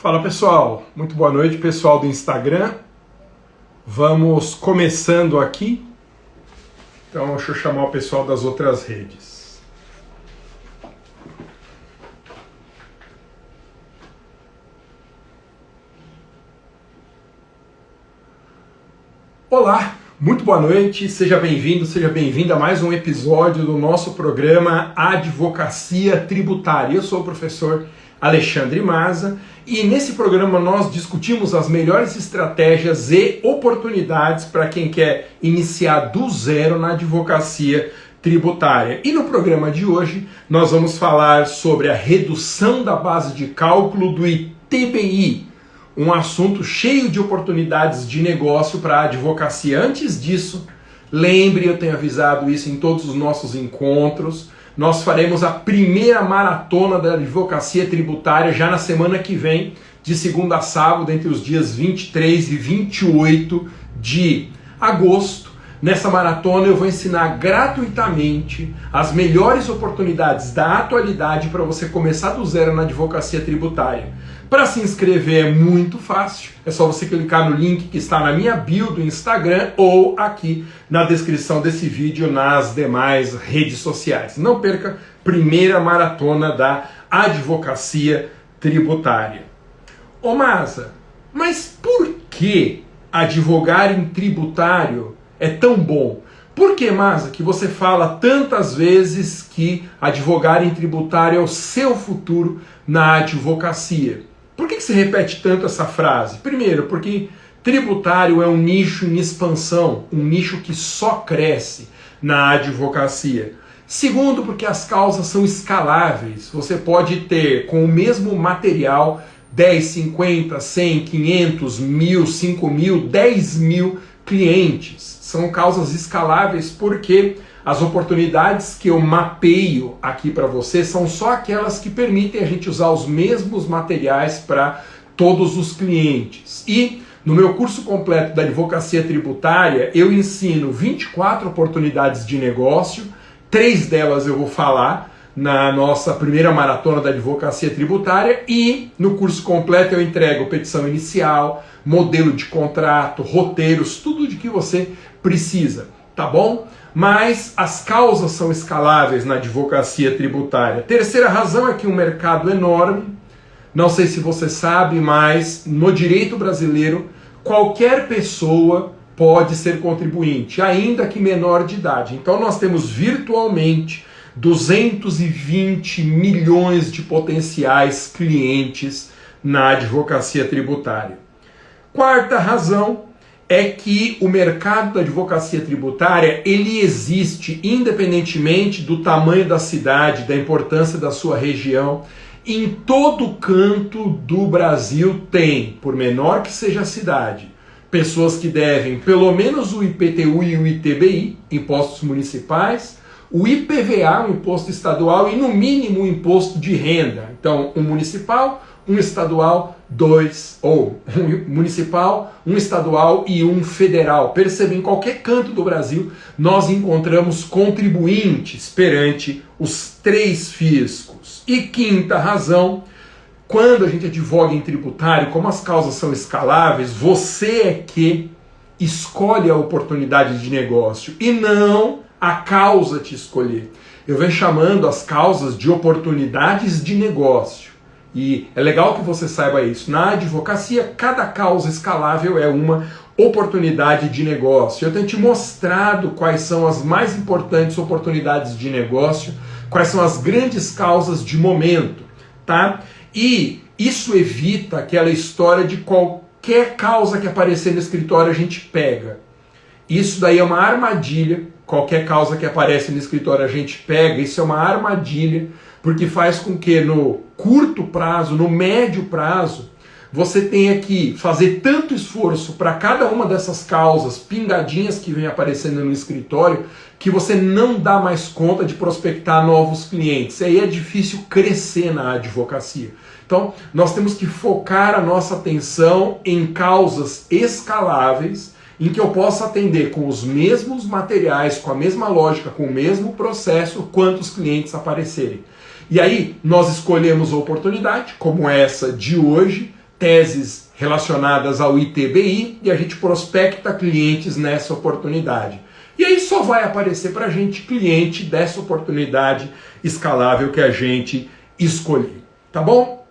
Fala pessoal, muito boa noite pessoal do Instagram. Vamos começando aqui. Então deixa eu chamar o pessoal das outras redes. Olá, muito boa noite, seja bem-vindo, seja bem-vinda a mais um episódio do nosso programa Advocacia Tributária. Eu sou o professor Alexandre Maza e nesse programa nós discutimos as melhores estratégias e oportunidades para quem quer iniciar do zero na advocacia tributária. E no programa de hoje nós vamos falar sobre a redução da base de cálculo do ITBI, um assunto cheio de oportunidades de negócio para a advocacia. Antes disso, lembre, eu tenho avisado isso em todos os nossos encontros, nós faremos a primeira maratona da advocacia tributária já na semana que vem, de segunda a sábado, entre os dias 23 e 28 de agosto. Nessa maratona eu vou ensinar gratuitamente as melhores oportunidades da atualidade para você começar do zero na advocacia tributária. Para se inscrever é muito fácil, é só você clicar no link que está na minha bio do Instagram ou aqui na descrição desse vídeo nas demais redes sociais. Não perca, primeira maratona da advocacia tributária. Ô Maza, mas por que advogar em tributário é tão bom? Por que, Maza, que você fala tantas vezes que advogar em tributário é o seu futuro na advocacia? Por que você repete tanto essa frase? Primeiro, porque tributário é um nicho em expansão, um nicho que só cresce na advocacia. Segundo, porque as causas são escaláveis. Você pode ter, com o mesmo material, 10, 50, 100, 500, 1000, 5000, 10.000 clientes. São causas escaláveis porque as oportunidades que eu mapeio aqui para você são só aquelas que permitem a gente usar os mesmos materiais para todos os clientes. E no meu curso completo da advocacia tributária, eu ensino 24 oportunidades de negócio, 3 delas eu vou falar na nossa primeira maratona da advocacia tributária, e no curso completo eu entrego petição inicial, modelo de contrato, roteiros, tudo de que você precisa, tá bom? Mas as causas são escaláveis na advocacia tributária. Terceira razão é que um mercado enorme, não sei se você sabe, mas no direito brasileiro, qualquer pessoa pode ser contribuinte, ainda que menor de idade. Então nós temos virtualmente 220 milhões de potenciais clientes na advocacia tributária. Quarta razão é que o mercado da advocacia tributária, ele existe independentemente do tamanho da cidade, da importância da sua região. Em todo canto do Brasil tem, por menor que seja a cidade, pessoas que devem pelo menos o IPTU e o ITBI, impostos municipais, o IPVA, um imposto estadual, e no mínimo um imposto de renda. Então, um municipal, um estadual, um municipal, um estadual e um federal. Perceba, em qualquer canto do Brasil, nós encontramos contribuintes perante os 3 fiscos. E quinta razão, quando a gente advoga em tributário, como as causas são escaláveis, você é que escolhe a oportunidade de negócio e não a causa te escolher. Eu venho chamando as causas de oportunidades de negócio. E é legal que você saiba isso. Na advocacia, cada causa escalável é uma oportunidade de negócio. Eu tenho te mostrado quais são as mais importantes oportunidades de negócio, quais são as grandes causas de momento, tá? E isso evita aquela história de qualquer causa que aparecer no escritório a gente pega. Isso daí é uma armadilha. Qualquer causa que aparece no escritório a gente pega. Isso é uma armadilha, porque faz com que no curto prazo, no médio prazo, você tenha que fazer tanto esforço para cada uma dessas causas pingadinhas que vem aparecendo no escritório, que você não dá mais conta de prospectar novos clientes. Aí é difícil crescer na advocacia. Então, nós temos que focar a nossa atenção em causas escaláveis, em que eu possa atender com os mesmos materiais, com a mesma lógica, com o mesmo processo, quantos clientes aparecerem. E aí nós escolhemos a oportunidade, como essa de hoje, teses relacionadas ao ITBI e a gente prospecta clientes nessa oportunidade. E aí só vai aparecer para a gente cliente dessa oportunidade escalável que a gente escolher. Tá bom?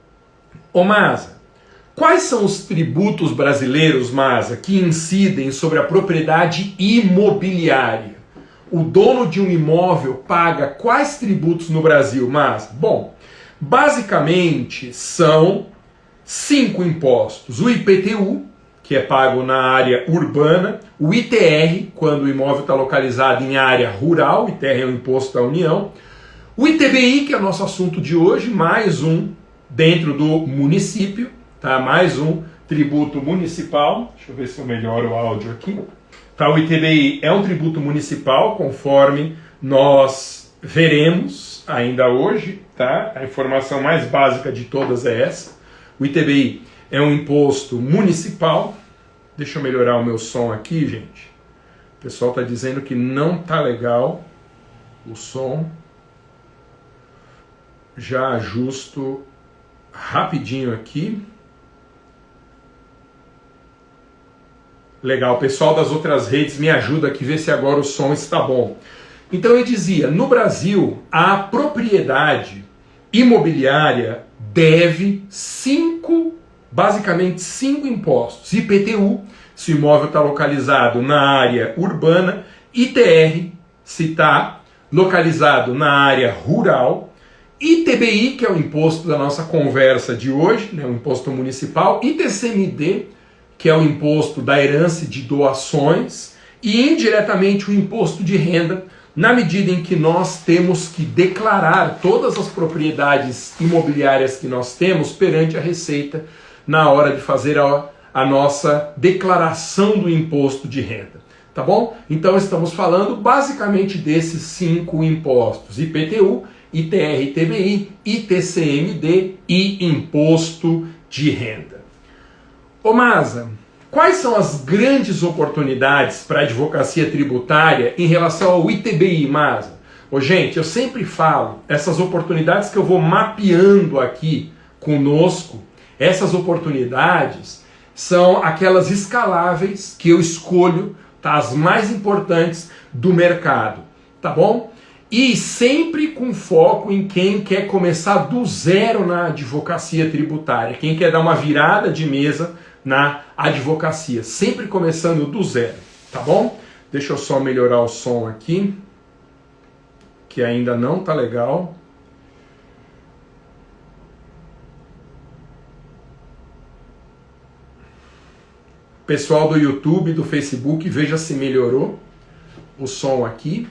Ô Masa, quais são os tributos brasileiros, Masa, que incidem sobre a propriedade imobiliária? O dono de um imóvel paga quais tributos no Brasil, Masa? Bom, basicamente são 5 impostos. O IPTU, que é pago na área urbana, o ITR, quando o imóvel está localizado em área rural, o ITR é o imposto da União, o ITBI, que é o nosso assunto de hoje, mais um dentro do município, tá? Mais um tributo municipal. Deixa eu ver se eu melhoro o áudio aqui. Tá, o ITBI é um tributo municipal, conforme nós veremos ainda hoje, tá? A informação mais básica de todas é essa. O ITBI é um imposto municipal. Deixa eu melhorar o meu som aqui, gente. O pessoal está dizendo que não tá legal o som. Já ajusto rapidinho aqui. Legal, o pessoal das outras redes me ajuda aqui, ver se agora o som está bom. Então eu dizia, no Brasil, a propriedade imobiliária deve basicamente cinco impostos. IPTU, se o imóvel está localizado na área urbana, ITR, se está localizado na área rural, ITBI, que é o imposto da nossa conversa de hoje, né, o imposto municipal, ITCMD, que é o imposto da herança e de doações, e indiretamente o imposto de renda, na medida em que nós temos que declarar todas as propriedades imobiliárias que nós temos perante a Receita na hora de fazer a nossa declaração do imposto de renda. Tá bom? Então estamos falando basicamente desses 5 impostos: IPTU, ITR, ITBI, ITCMD e imposto de renda. Ô Masa, quais são as grandes oportunidades para a advocacia tributária em relação ao ITBI, Masa? Ô gente, eu sempre falo, essas oportunidades que eu vou mapeando aqui conosco, essas oportunidades são aquelas escaláveis que eu escolho, tá, as mais importantes do mercado, tá bom? E sempre com foco em quem quer começar do zero na advocacia tributária, quem quer dar uma virada de mesa na advocacia, sempre começando do zero, tá bom? Deixa eu só melhorar o som aqui, que ainda não tá legal. Pessoal do YouTube, do Facebook, veja se melhorou o som aqui.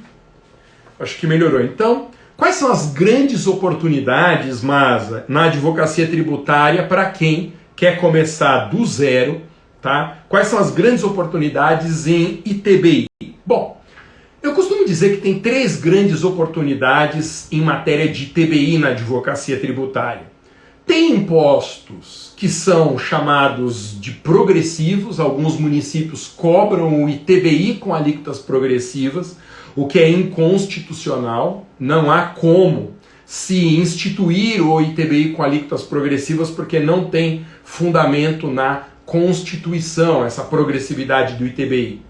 Acho que melhorou. Então, quais são as grandes oportunidades, Masa, na advocacia tributária para quem quer começar do zero, tá? Quais são as grandes oportunidades em ITBI? Bom, eu costumo dizer que tem 3 grandes oportunidades em matéria de ITBI na advocacia tributária. Tem impostos que são chamados de progressivos, alguns municípios cobram o ITBI com alíquotas progressivas, o que é inconstitucional, não há como se instituir o ITBI com alíquotas progressivas porque não tem fundamento na Constituição, essa progressividade do ITBI.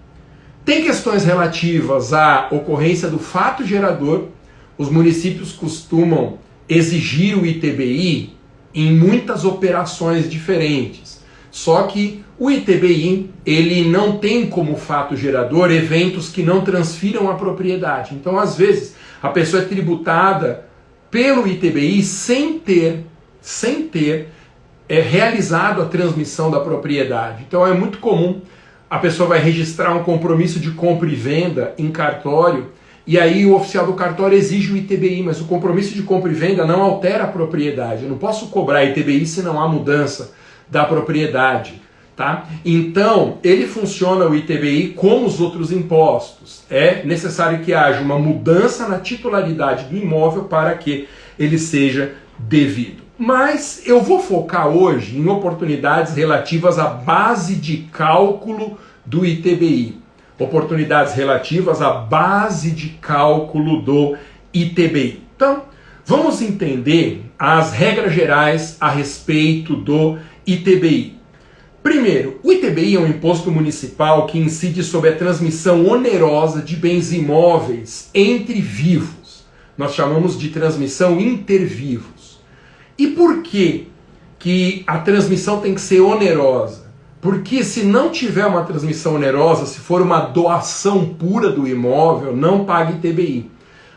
Tem questões relativas à ocorrência do fato gerador. Os municípios costumam exigir o ITBI em muitas operações diferentes. Só que o ITBI, ele não tem como fato gerador eventos que não transfiram a propriedade. Então, às vezes, a pessoa é tributada pelo ITBI sem ter realizado a transmissão da propriedade. Então, é muito comum, a pessoa vai registrar um compromisso de compra e venda em cartório, e aí o oficial do cartório exige o ITBI, mas o compromisso de compra e venda não altera a propriedade. Eu não posso cobrar ITBI se não há mudança da propriedade, tá? Então, ele funciona o ITBI como os outros impostos. É necessário que haja uma mudança na titularidade do imóvel para que ele seja devido. Mas eu vou focar hoje em oportunidades relativas à base de cálculo do ITBI. Oportunidades relativas à base de cálculo do ITBI. Então, vamos entender as regras gerais a respeito do ITBI. Primeiro, o ITBI é um imposto municipal que incide sobre a transmissão onerosa de bens imóveis entre vivos. Nós chamamos de transmissão intervivos. E por que a transmissão tem que ser onerosa? Porque se não tiver uma transmissão onerosa, se for uma doação pura do imóvel, não paga ITBI.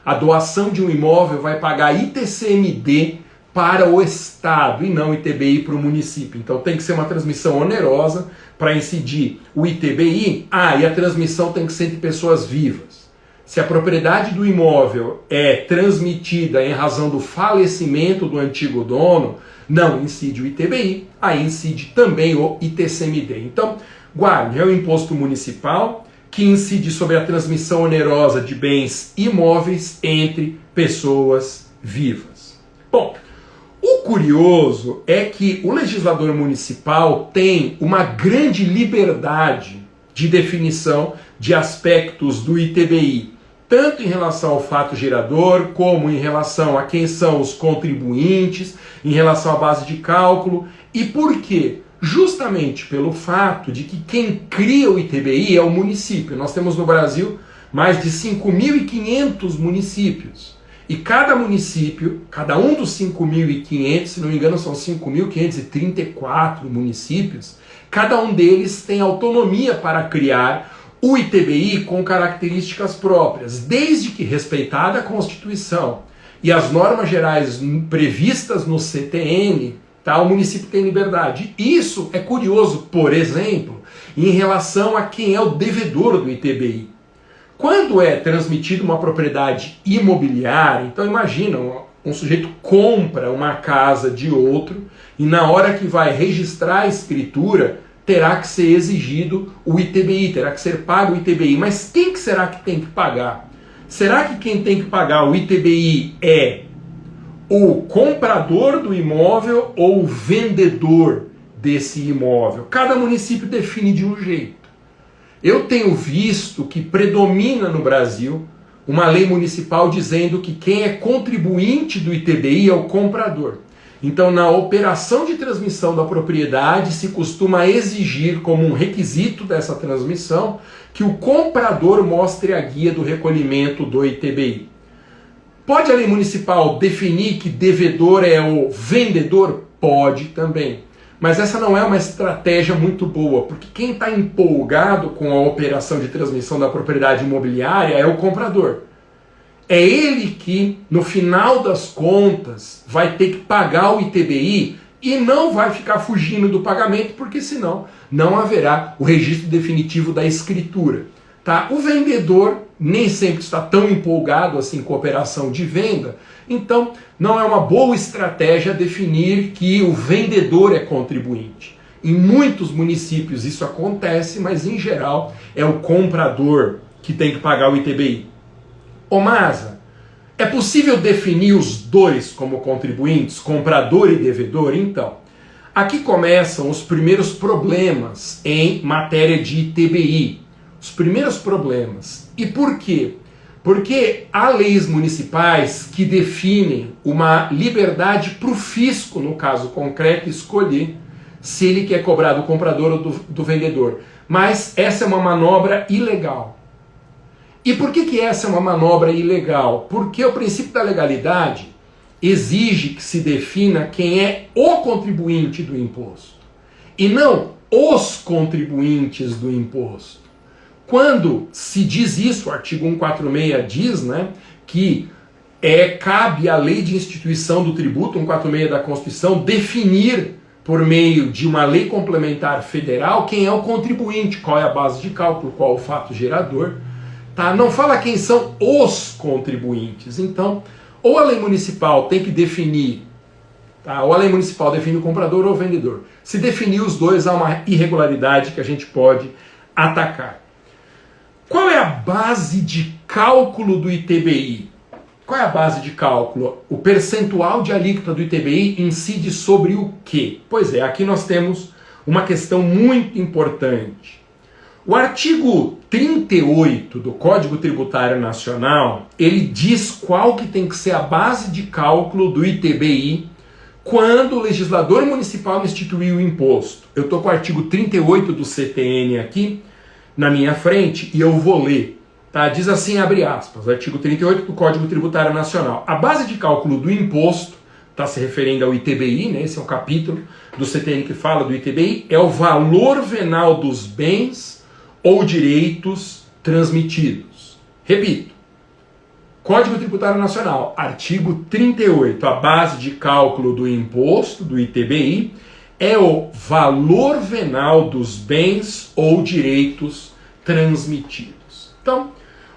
A doação de um imóvel vai pagar ITCMD para o Estado e não ITBI para o município. Então tem que ser uma transmissão onerosa para incidir o ITBI. E a transmissão tem que ser entre pessoas vivas. Se a propriedade do imóvel é transmitida em razão do falecimento do antigo dono, não incide o ITBI, aí incide também o ITCMD. Então, guarde, é um imposto municipal que incide sobre a transmissão onerosa de bens imóveis entre pessoas vivas. Bom, o curioso é que o legislador municipal tem uma grande liberdade de definição de aspectos do ITBI, tanto em relação ao fato gerador, como em relação a quem são os contribuintes, em relação à base de cálculo. E por quê? Justamente pelo fato de que quem cria o ITBI é o município. Nós temos no Brasil mais de 5.500 municípios. E cada município, cada um dos 5.500, se não me engano são 5.534 municípios, cada um deles tem autonomia para criar o ITBI com características próprias, desde que respeitada a Constituição e as normas gerais previstas no CTN, o município tem liberdade. Isso é curioso, por exemplo, em relação a quem é o devedor do ITBI. Quando é transmitida uma propriedade imobiliária, então imagina, um sujeito compra uma casa de outro e na hora que vai registrar a escritura, terá que ser exigido o ITBI, terá que ser pago o ITBI. Mas quem que será que tem que pagar? Será que quem tem que pagar o ITBI é o comprador do imóvel ou o vendedor desse imóvel? Cada município define de um jeito. Eu tenho visto que predomina no Brasil uma lei municipal dizendo que quem é contribuinte do ITBI é o comprador. Então, na operação de transmissão da propriedade, se costuma exigir como um requisito dessa transmissão que o comprador mostre a guia do recolhimento do ITBI. Pode a lei municipal definir que devedor é o vendedor? Pode também. Mas essa não é uma estratégia muito boa, porque quem está empolgado com a operação de transmissão da propriedade imobiliária é o comprador. É ele que, no final das contas, vai ter que pagar o ITBI e não vai ficar fugindo do pagamento, porque senão não haverá o registro definitivo da escritura. Tá? O vendedor nem sempre está tão empolgado assim com a operação de venda, então não é uma boa estratégia definir que o vendedor é contribuinte. Em muitos municípios isso acontece, mas em geral é o comprador que tem que pagar o ITBI. Ô Masa, é possível definir os dois como contribuintes, comprador e devedor? Então, aqui começam os primeiros problemas em matéria de ITBI. Os primeiros problemas. E por quê? Porque há leis municipais que definem uma liberdade para o fisco, no caso concreto, escolher se ele quer cobrar do comprador ou do vendedor. Mas essa é uma manobra ilegal. E por que essa é uma manobra ilegal? Porque o princípio da legalidade exige que se defina quem é o contribuinte do imposto e não os contribuintes do imposto. Quando se diz isso, o artigo 146 diz, que cabe à lei de instituição do tributo, 146 da Constituição, definir por meio de uma lei complementar federal quem é o contribuinte, qual é a base de cálculo, qual é o fato gerador. Tá? Não fala quem são os contribuintes. Então, ou a lei municipal tem que definir, ou a lei municipal define o comprador ou o vendedor. Se definir os dois, há uma irregularidade que a gente pode atacar. Qual é a base de cálculo do ITBI? Qual é a base de cálculo? O percentual de alíquota do ITBI incide sobre o quê? Pois é, aqui nós temos uma questão muito importante. O artigo 38 do Código Tributário Nacional, ele diz qual que tem que ser a base de cálculo do ITBI quando o legislador municipal instituiu o imposto. Eu estou com o artigo 38 do CTN aqui na minha frente e eu vou ler. Tá? Diz assim, abre aspas, artigo 38 do Código Tributário Nacional. A base de cálculo do imposto, está se referindo ao ITBI, né? Esse é um capítulo do CTN que fala do ITBI, é o valor venal dos bens ou direitos transmitidos. Repito, Código Tributário Nacional, artigo 38, a base de cálculo do imposto, do ITBI, é o valor venal dos bens ou direitos transmitidos. Então,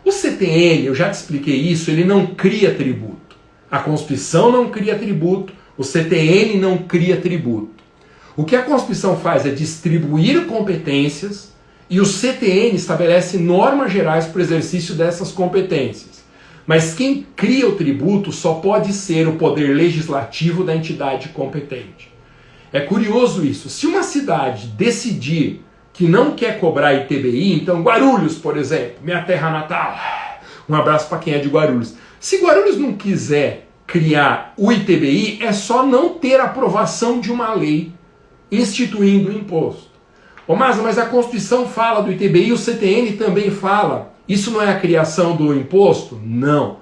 o CTN, eu já te expliquei isso, ele não cria tributo. A Constituição não cria tributo, o CTN não cria tributo. O que a Constituição faz é distribuir competências e o CTN estabelece normas gerais para o exercício dessas competências. Mas quem cria o tributo só pode ser o poder legislativo da entidade competente. É curioso isso. Se uma cidade decidir que não quer cobrar ITBI, então Guarulhos, por exemplo, minha terra natal, um abraço para quem é de Guarulhos. Se Guarulhos não quiser criar o ITBI, é só não ter aprovação de uma lei instituindo o imposto. Ô Masa, mas a Constituição fala do ITBI e o CTN também fala. Isso não é a criação do imposto? Não.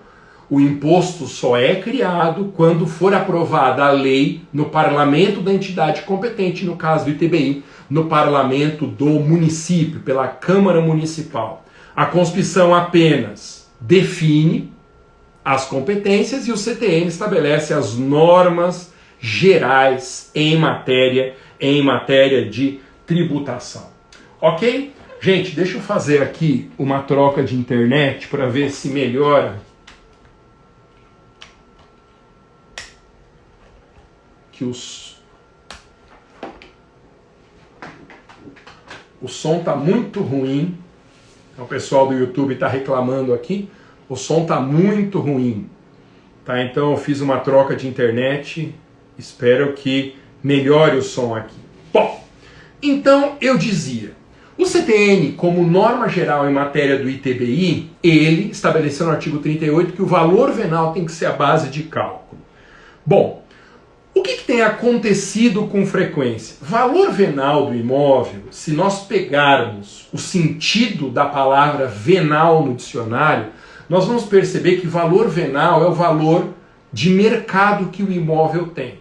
O imposto só é criado quando for aprovada a lei no parlamento da entidade competente, no caso do ITBI, no parlamento do município, pela Câmara Municipal. A Constituição apenas define as competências e o CTN estabelece as normas gerais em matéria de tributação. Ok? Gente, deixa eu fazer aqui uma troca de internet para ver se melhora. Que o som está muito ruim. O pessoal do YouTube está reclamando aqui. O som está muito ruim. Tá? Então eu fiz uma troca de internet. Espero que melhore o som aqui. Bom, então eu dizia. O CTN, como norma geral em matéria do ITBI, ele estabeleceu no artigo 38 que o valor venal tem que ser a base de cálculo. Bom, o que tem acontecido com frequência? Valor venal do imóvel, se nós pegarmos o sentido da palavra venal no dicionário, nós vamos perceber que valor venal é o valor de mercado que o imóvel tem.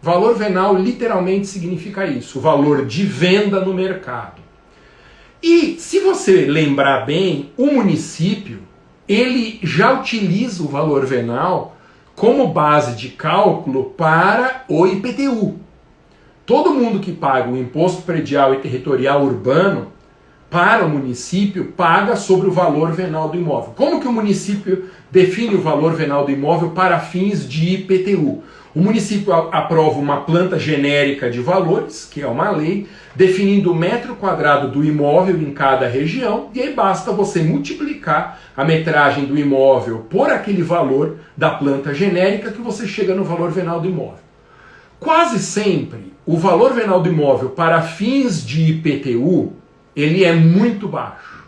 Valor venal literalmente significa isso, o valor de venda no mercado. E se você lembrar bem, o município, ele já utiliza o valor venal como base de cálculo para o IPTU. Todo mundo que paga o Imposto Predial e Territorial Urbano para o município paga sobre o valor venal do imóvel. Como que o município define o valor venal do imóvel para fins de IPTU? O município aprova uma planta genérica de valores, que é uma lei, definindo o metro quadrado do imóvel em cada região, e aí basta você multiplicar a metragem do imóvel por aquele valor da planta genérica que você chega no valor venal do imóvel. Quase sempre, o valor venal do imóvel para fins de IPTU, ele é muito baixo.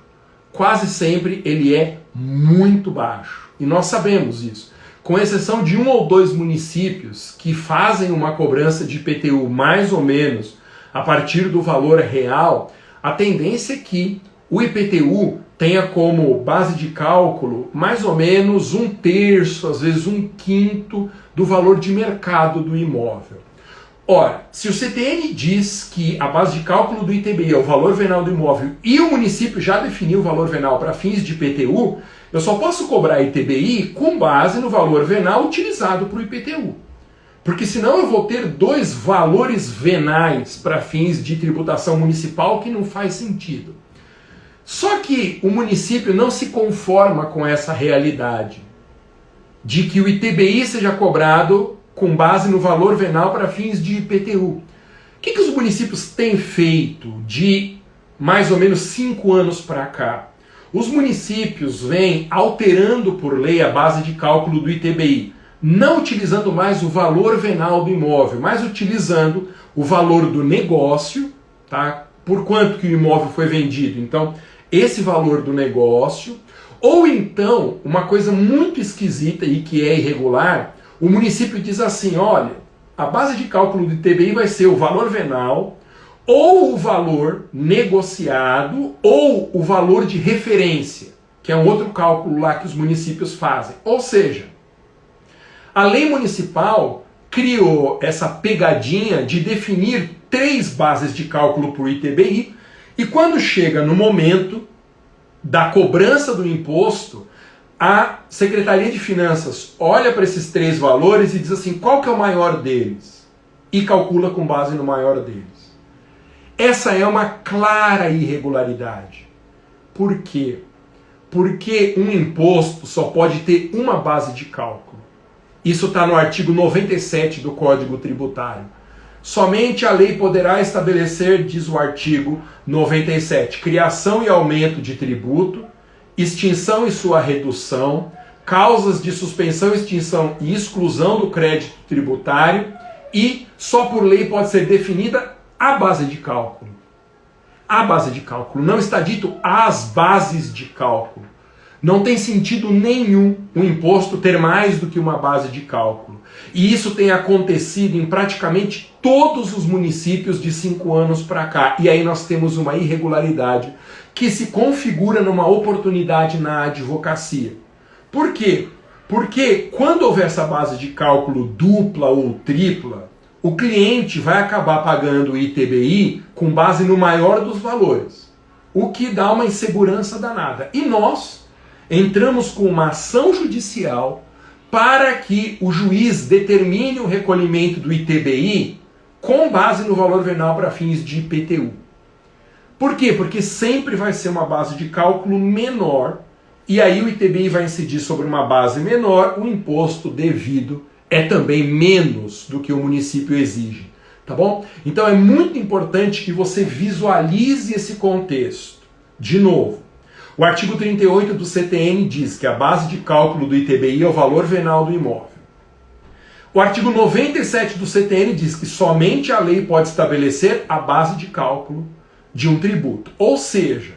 Quase sempre ele é muito baixo. E nós sabemos isso. Com exceção de 1 ou 2 municípios que fazem uma cobrança de IPTU mais ou menos a partir do valor real, a tendência é que o IPTU tenha como base de cálculo mais ou menos 1/3, às vezes 1/5 do valor de mercado do imóvel. Ora, se o CTN diz que a base de cálculo do ITBI é o valor venal do imóvel e o município já definiu o valor venal para fins de IPTU, eu só posso cobrar ITBI com base no valor venal utilizado para o IPTU. Porque senão eu vou ter 2 valores venais para fins de tributação municipal que não faz sentido. Só que o município não se conforma com essa realidade de que o ITBI seja cobrado com base no valor venal para fins de IPTU. O que os municípios têm feito de mais ou menos 5 anos para cá? Os municípios vêm alterando por lei a base de cálculo do ITBI, não utilizando mais o valor venal do imóvel, mas utilizando o valor do negócio, tá? Por quanto que o imóvel foi vendido. Então, esse valor do negócio, ou então, uma coisa muito esquisita e que é irregular, o município diz assim, olha, A base de cálculo do ITBI vai ser o valor venal, ou o valor negociado, ou o valor de referência, que é um outro cálculo lá que os municípios fazem. Ou seja, a lei municipal criou essa pegadinha de definir 3 bases de cálculo para o ITBI, e quando chega no momento da cobrança do imposto, a Secretaria de Finanças olha para esses 3 valores e diz assim, qual que é o maior deles? E calcula com base no maior deles. Essa é uma clara irregularidade. Por quê? Porque um imposto só pode ter uma base de cálculo. Isso está no artigo 97 do Código Tributário. Somente a lei poderá estabelecer, diz o artigo 97, criação e aumento de tributo, extinção e sua redução, causas de suspensão, extinção e exclusão do crédito tributário, e só por lei pode ser definida a base de cálculo. A base de cálculo. Não está dito as bases de cálculo. Não tem sentido nenhum um imposto ter mais do que uma base de cálculo. E isso tem acontecido em praticamente todos os municípios de 5 anos para cá. E aí nós temos uma irregularidade que se configura numa oportunidade na advocacia. Por quê? Porque quando houver essa base de cálculo dupla ou tripla, o cliente vai acabar pagando o ITBI com base no maior dos valores, o que dá uma insegurança danada. E nós entramos com uma ação judicial para que o juiz determine o recolhimento do ITBI com base no valor venal para fins de IPTU. Por quê? Porque sempre vai ser uma base de cálculo menor, e aí o ITBI vai incidir sobre uma base menor, o imposto devido é também menos do que o município exige, tá bom? Então é muito importante que você visualize esse contexto. De novo, o artigo 38 do CTN diz que a base de cálculo do ITBI é o valor venal do imóvel. O artigo 97 do CTN diz que somente a lei pode estabelecer a base de cálculo de um tributo. Ou seja,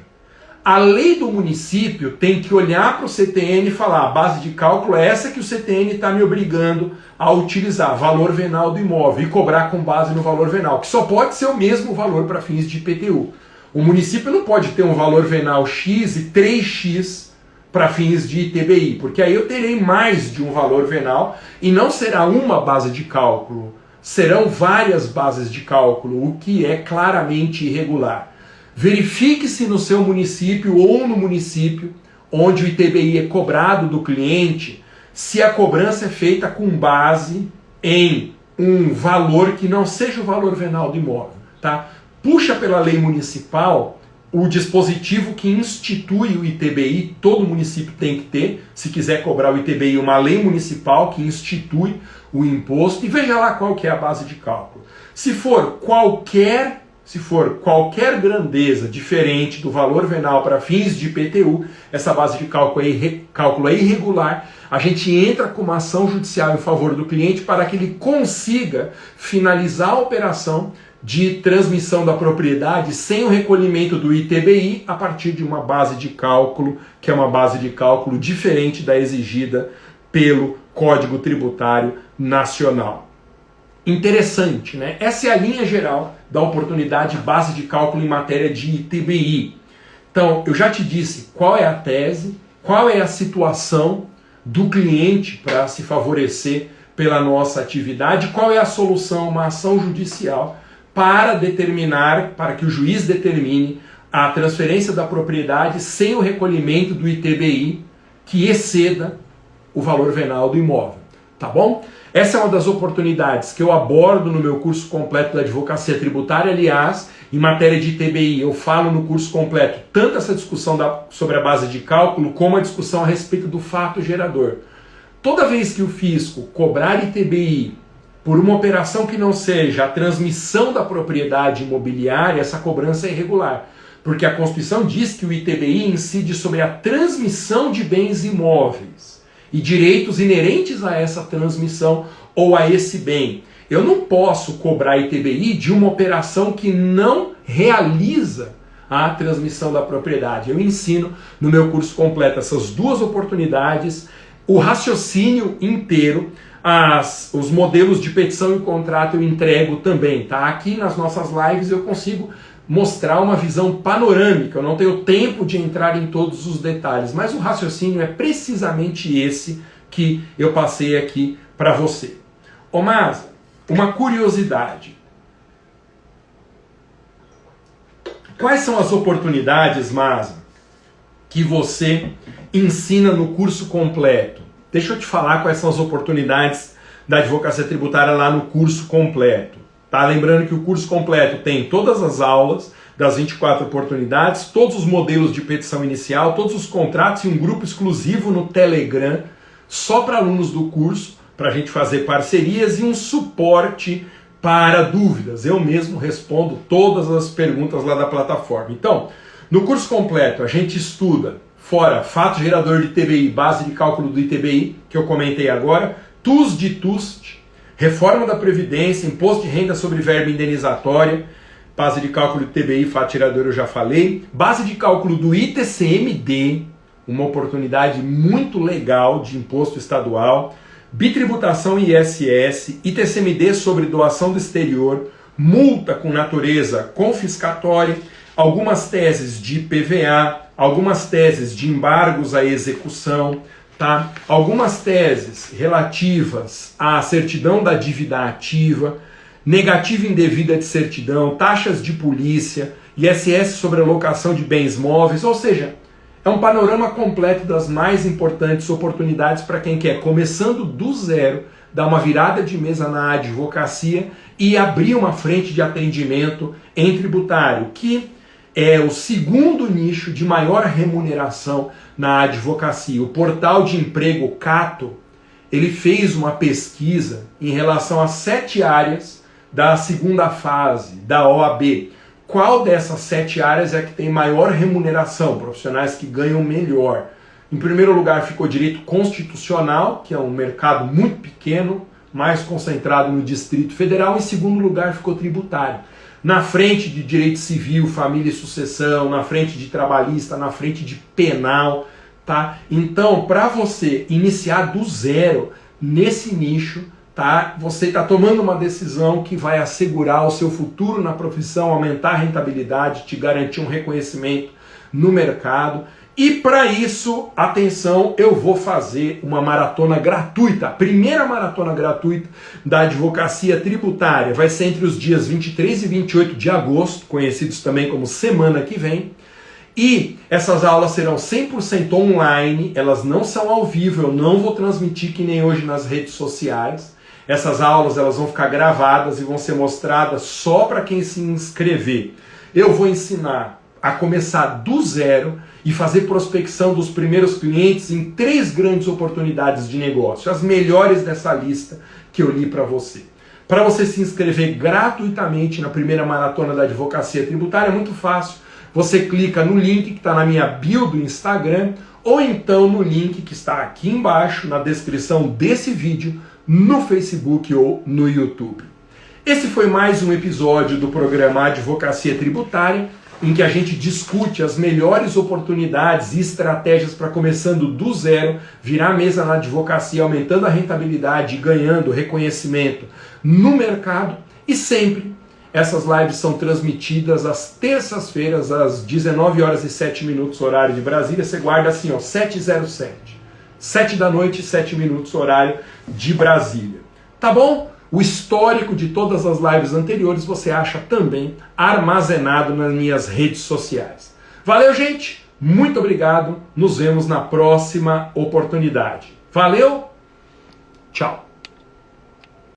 a lei do município tem que olhar para o CTN e falar, a base de cálculo é essa que o CTN está me obrigando a utilizar, valor venal do imóvel, e cobrar com base no valor venal, que só pode ser o mesmo valor para fins de IPTU. O município não pode ter um valor venal X e 3X para fins de ITBI, porque aí eu terei mais de um valor venal e não será uma base de cálculo, serão várias bases de cálculo, o que é claramente irregular. Verifique-se no seu município ou no município onde o ITBI é cobrado do cliente, se a cobrança é feita com base em um valor que não seja o valor venal do imóvel, tá? Puxa pela lei municipal o dispositivo que institui o ITBI, todo município tem que ter, se quiser cobrar o ITBI, uma lei municipal que institui o imposto, e veja lá qual que é a base de cálculo. Se for qualquer grandeza diferente do valor venal para fins de IPTU, essa base de cálculo é irregular, a gente entra com uma ação judicial em favor do cliente para que ele consiga finalizar a operação de transmissão da propriedade sem o recolhimento do ITBI a partir de uma base de cálculo, que é uma base de cálculo diferente da exigida pelo Código Tributário Nacional. Interessante, né? Essa é a linha geral da oportunidade base de cálculo em matéria de ITBI. Então, eu já te disse qual é a tese, qual é a situação do cliente para se favorecer pela nossa atividade, qual é a solução, uma ação judicial para que o juiz determine a transferência da propriedade sem o recolhimento do ITBI que exceda o valor venal do imóvel, tá bom? Essa é uma das oportunidades que eu abordo no meu curso completo da Advocacia Tributária. Aliás, em matéria de ITBI, eu falo no curso completo tanto essa discussão sobre a base de cálculo, como a discussão a respeito do fato gerador. Toda vez que o fisco cobrar ITBI por uma operação que não seja a transmissão da propriedade imobiliária, essa cobrança é irregular. Porque a Constituição diz que o ITBI incide sobre a transmissão de bens imóveis e direitos inerentes a essa transmissão ou a esse bem. Eu não posso cobrar ITBI de uma operação que não realiza a transmissão da propriedade. Eu ensino no meu curso completo essas duas oportunidades, o raciocínio inteiro, os modelos de petição e contrato eu entrego também, tá? Aqui nas nossas lives eu consigo mostrar uma visão panorâmica, eu não tenho tempo de entrar em todos os detalhes, mas o raciocínio é precisamente esse que eu passei aqui para você. Ô Masa, uma curiosidade. Quais são as oportunidades, Masa, que você ensina no curso completo? Deixa eu te falar quais são as oportunidades da advocacia tributária lá no curso completo. Tá? Lembrando que o curso completo tem todas as aulas das 24 oportunidades, todos os modelos de petição inicial, todos os contratos e um grupo exclusivo no Telegram, só para alunos do curso, para a gente fazer parcerias e um suporte para dúvidas. Eu mesmo respondo todas as perguntas lá da plataforma. Então, no curso completo a gente estuda, fora fato gerador de TBI, base de cálculo do ITBI, que eu comentei agora, TUS de TUST, reforma da Previdência, imposto de renda sobre verba indenizatória, base de cálculo do TBI, fato gerador eu já falei, base de cálculo do ITCMD, uma oportunidade muito legal de imposto estadual, bitributação ISS, ITCMD sobre doação do exterior, multa com natureza confiscatória, algumas teses de PVA, algumas teses de embargos à execução, tá? Algumas teses relativas à certidão da dívida ativa, negativa indevida de certidão, taxas de polícia, ISS sobre alocação de bens móveis, ou seja, é um panorama completo das mais importantes oportunidades para quem quer, começando do zero, dar uma virada de mesa na advocacia e abrir uma frente de atendimento em tributário, que é o segundo nicho de maior remuneração na advocacia. O portal de emprego Cato, ele fez uma pesquisa em relação a 7 áreas da segunda fase da OAB. Qual dessas 7 áreas é que tem maior remuneração, profissionais que ganham melhor? Em primeiro lugar ficou direito constitucional, que é um mercado muito pequeno, mais concentrado no Distrito Federal. Em segundo lugar ficou tributário. Na frente de direito civil, família e sucessão, na frente de trabalhista, na frente de penal, tá? Então, para você iniciar do zero nesse nicho, tá? Você está tomando uma decisão que vai assegurar o seu futuro na profissão, aumentar a rentabilidade, te garantir um reconhecimento no mercado. E para isso, atenção, eu vou fazer uma maratona gratuita, a primeira maratona gratuita da advocacia tributária. Vai ser entre os dias 23 e 28 de agosto, conhecidos também como semana que vem. E essas aulas serão 100% online, elas não são ao vivo, eu não vou transmitir que nem hoje nas redes sociais. Essas aulas elas vão ficar gravadas e vão ser mostradas só para quem se inscrever. Eu vou ensinar a começar do zero e fazer prospecção dos primeiros clientes em 3 grandes oportunidades de negócio, as melhores dessa lista que eu li para você. Para você se inscrever gratuitamente na primeira maratona da advocacia tributária é muito fácil. Você clica no link que está na minha bio do Instagram ou então no link que está aqui embaixo na descrição desse vídeo no Facebook ou no YouTube. Esse foi mais um episódio do programa Advocacia Tributária, em que a gente discute as melhores oportunidades e estratégias para, começando do zero, virar a mesa na advocacia, aumentando a rentabilidade e ganhando reconhecimento no mercado. E sempre essas lives são transmitidas às terças-feiras, às 19h07, horário de Brasília. Você guarda assim, ó, 7:07. 7 da noite, 7 minutos, horário de Brasília. Tá bom? O histórico de todas as lives anteriores você acha também armazenado nas minhas redes sociais. Valeu, gente! Muito obrigado. Nos vemos na próxima oportunidade. Valeu! Tchau!